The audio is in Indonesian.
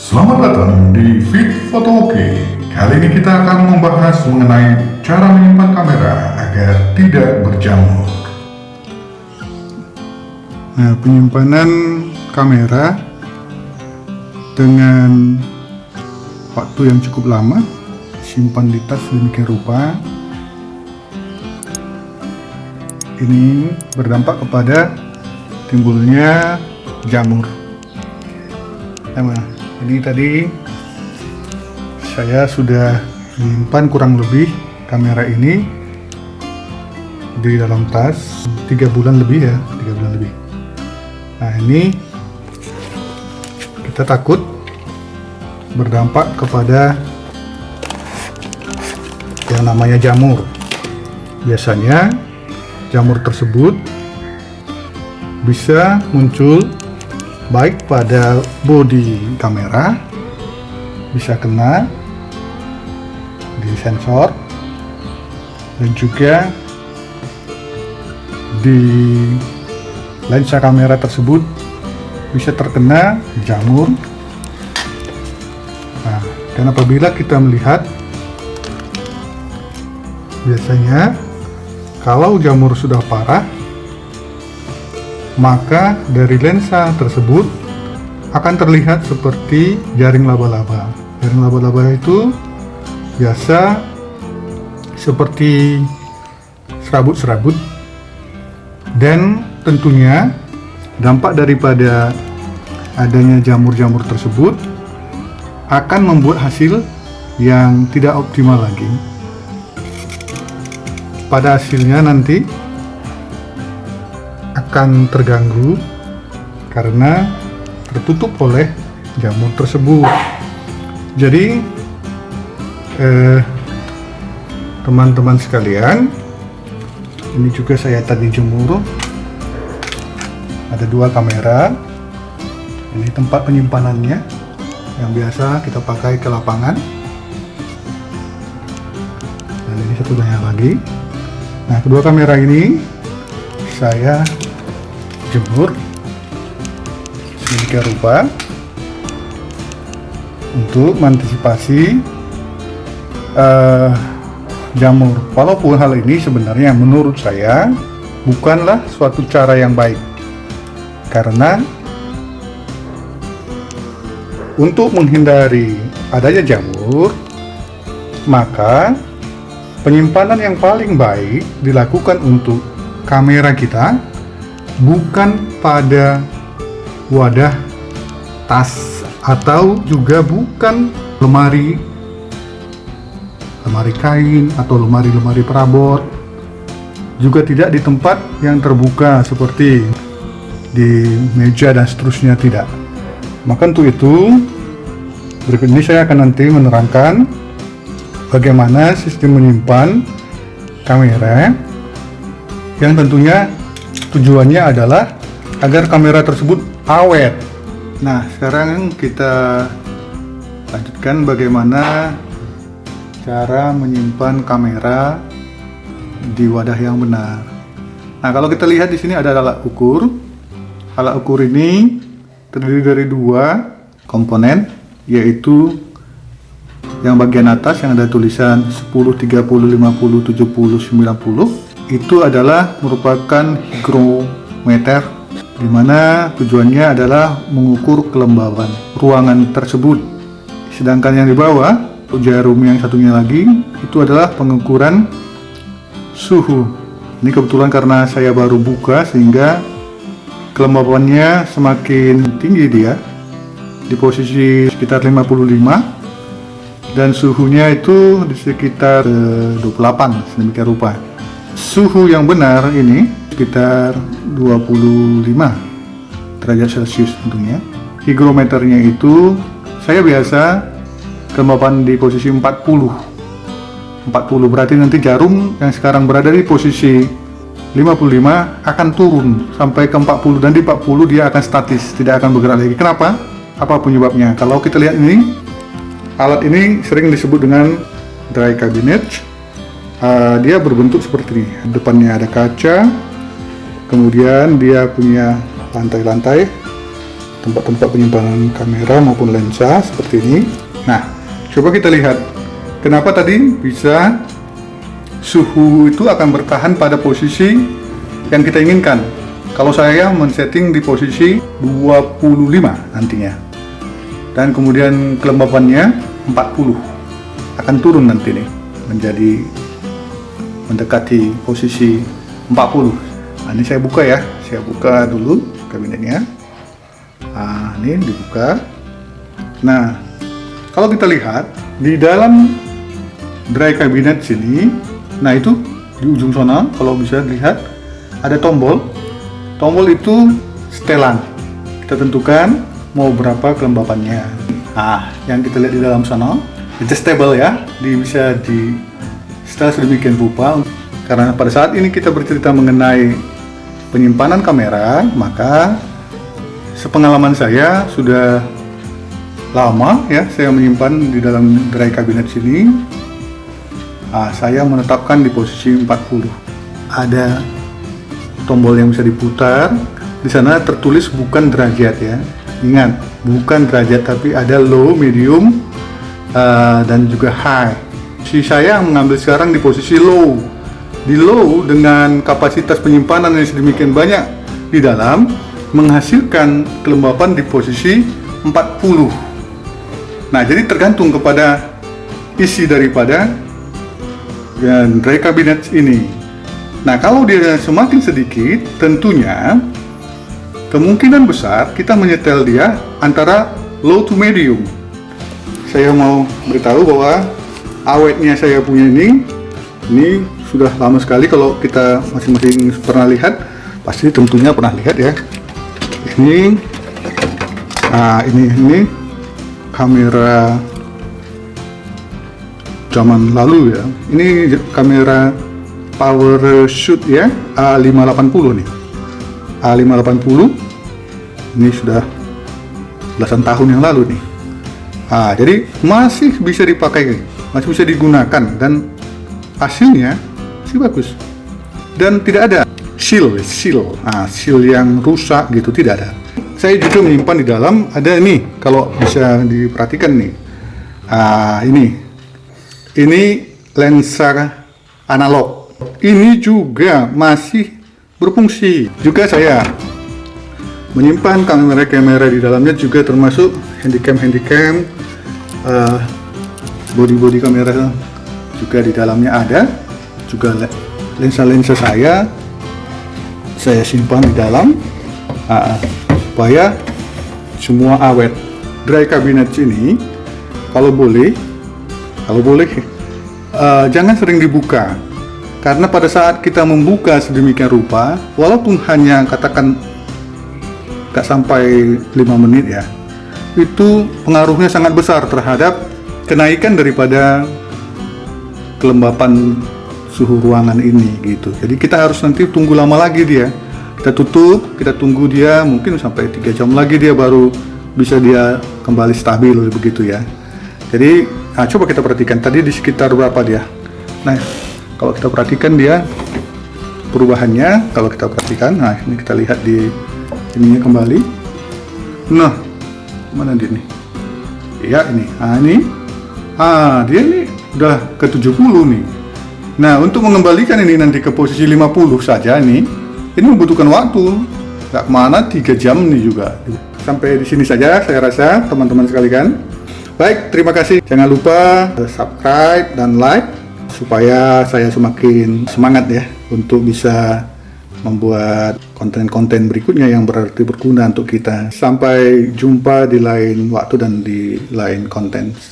Selamat datang di Fit Fotoke. Kali ini kita akan membahas mengenai cara menyimpan kamera agar tidak berjamur. Nah, penyimpanan kamera dengan waktu yang cukup lama, simpan di tas demikian rupa, ini berdampak kepada timbulnya jamur. Nah, ini tadi saya sudah menyimpan kurang lebih kamera ini di dalam tas 3 bulan lebih ya, 3 bulan lebih. Nah, ini kita takut berdampak kepada yang namanya jamur. Biasanya jamur tersebut bisa muncul baik pada bodi kamera, bisa kena di sensor, dan juga di lensa kamera tersebut bisa terkena jamur. Nah, dan apabila kita melihat, biasanya kalau jamur sudah parah, maka dari lensa tersebut akan terlihat seperti jaring laba-laba. Jaring laba-laba itu biasa seperti serabut-serabut, dan tentunya dampak daripada adanya jamur-jamur tersebut akan membuat hasil yang tidak optimal lagi. Pada hasilnya nanti akan terganggu karena tertutup oleh jamur tersebut. Jadi teman-teman sekalian, ini juga saya tadi jemur. Ada 2 kamera. Ini tempat penyimpanannya yang biasa kita pakai ke lapangan. Dan ini satunya lagi. Nah, kedua kamera ini saya jemur sedemikian rupa untuk mengantisipasi jamur. Walaupun hal ini sebenarnya menurut saya bukanlah suatu cara yang baik, karena untuk menghindari adanya jamur, maka penyimpanan yang paling baik dilakukan untuk kamera kita bukan pada wadah tas, atau juga bukan lemari kain atau lemari perabot, juga tidak di tempat yang terbuka seperti di meja dan seterusnya, tidak. Maka untuk itu, berikut ini saya akan nanti menerangkan bagaimana sistem menyimpan kamera yang tentunya tujuannya adalah agar kamera tersebut awet. Nah, sekarang kita lanjutkan bagaimana cara menyimpan kamera di wadah yang benar. Nah, kalau kita lihat di sini ada alat ukur. Alat ukur ini terdiri dari 2 komponen, yaitu yang bagian atas yang ada tulisan 10, 30, 50, 70, 90. Itu adalah merupakan hygrometer, di mana tujuannya adalah mengukur kelembaban ruangan tersebut. Sedangkan yang di bawah, jarum yang satunya lagi, itu adalah pengukuran suhu. Ini kebetulan karena saya baru buka sehingga kelembabannya semakin tinggi, dia di posisi sekitar 55, dan suhunya itu di sekitar 28, sedemikian rupa. Suhu yang benar ini sekitar 25 derajat Celcius tentunya. Hygrometernya itu saya biasa kelembaban di posisi 40, berarti nanti jarum yang sekarang berada di posisi 55 akan turun sampai ke 40, dan di 40 dia akan statis, tidak akan bergerak lagi. Kenapa? Apa penyebabnya? Kalau kita lihat ini, alat ini sering disebut dengan dry cabinet. Dia berbentuk seperti ini. Depannya ada kaca, kemudian dia punya lantai-lantai tempat-tempat penyimpanan kamera maupun lensa seperti ini. Nah, coba kita lihat kenapa tadi bisa suhu itu akan bertahan pada posisi yang kita inginkan. Kalau saya men-setting di posisi 25 nantinya, dan kemudian kelembapannya 40, akan turun nanti nih menjadi mendekati posisi 40. Nah, ini saya buka ya, saya buka dulu kabinetnya. Nah, ini dibuka. Nah, kalau kita lihat di dalam dry cabinet sini, nah itu di ujung sana kalau bisa dilihat ada tombol. Tombol itu setelan. Kita tentukan mau berapa kelembapannya. Nah, yang kita lihat di dalam sana adjustable ya, bisa di setel sedemikian rupa. Karena pada saat ini kita bercerita mengenai penyimpanan kamera, maka sepengalaman saya sudah lama ya saya menyimpan di dalam dry cabinet sini. Saya menetapkan di posisi 40. Ada tombol yang bisa diputar. Di sana tertulis bukan derajat ya. Ingat, bukan derajat tapi ada low, medium, dan juga high. Saya mengambil sekarang di posisi low. Di low dengan kapasitas penyimpanan yang sedemikian banyak di dalam menghasilkan kelembapan di posisi 40. Nah, jadi tergantung kepada isi daripada dry cabinet ini. Nah, kalau dia semakin sedikit, tentunya kemungkinan besar kita menyetel dia antara low to medium. Saya mau beritahu bahwa awetnya saya punya ini sudah lama sekali. Kalau kita masing-masing pernah lihat, pasti tentunya pernah lihat ya. Ini kamera zaman lalu ya. Ini kamera power shoot ya, A580 nih. A580 ini sudah belasan tahun yang lalu nih. Jadi masih bisa dipakai, masih bisa digunakan, dan hasilnya sih bagus. Dan tidak ada seal yang rusak gitu, tidak ada. Saya juga menyimpan di dalam, ada nih, kalau bisa diperhatikan nih. Ini lensa analog. Ini juga masih berfungsi. Juga saya menyimpan kamera-kamera di dalamnya, juga termasuk handycam, body kamera juga di dalamnya ada. Juga lensa-lensa saya simpan di dalam, supaya semua awet. Dry cabinet ini kalau boleh jangan sering dibuka, karena pada saat kita membuka sedemikian rupa, walaupun hanya katakan gak sampai 5 menit ya, itu pengaruhnya sangat besar terhadap kenaikan daripada kelembapan suhu ruangan ini gitu. Jadi kita harus nanti tunggu lama lagi dia. Kita tutup, kita tunggu dia mungkin sampai 3 jam lagi dia baru bisa dia kembali stabil begitu ya. Jadi coba kita perhatikan tadi di sekitar berapa dia. Nah, kalau kita perhatikan dia perubahannya, kalau kita perhatikan, nah ini kita lihat di ininya kembali. Nah, mana dia nih? Iya ini. Dia ini udah ke 70 nih. Nah, untuk mengembalikan ini nanti ke posisi 50 saja ini membutuhkan waktu. Nggak kemana, 3 jam nih juga. Sampai di sini saja saya rasa teman-teman sekalian. Baik, terima kasih. Jangan lupa subscribe dan like supaya saya semakin semangat ya untuk bisa membuat konten-konten berikutnya yang berarti berguna untuk kita. Sampai jumpa di lain waktu dan di lain konten.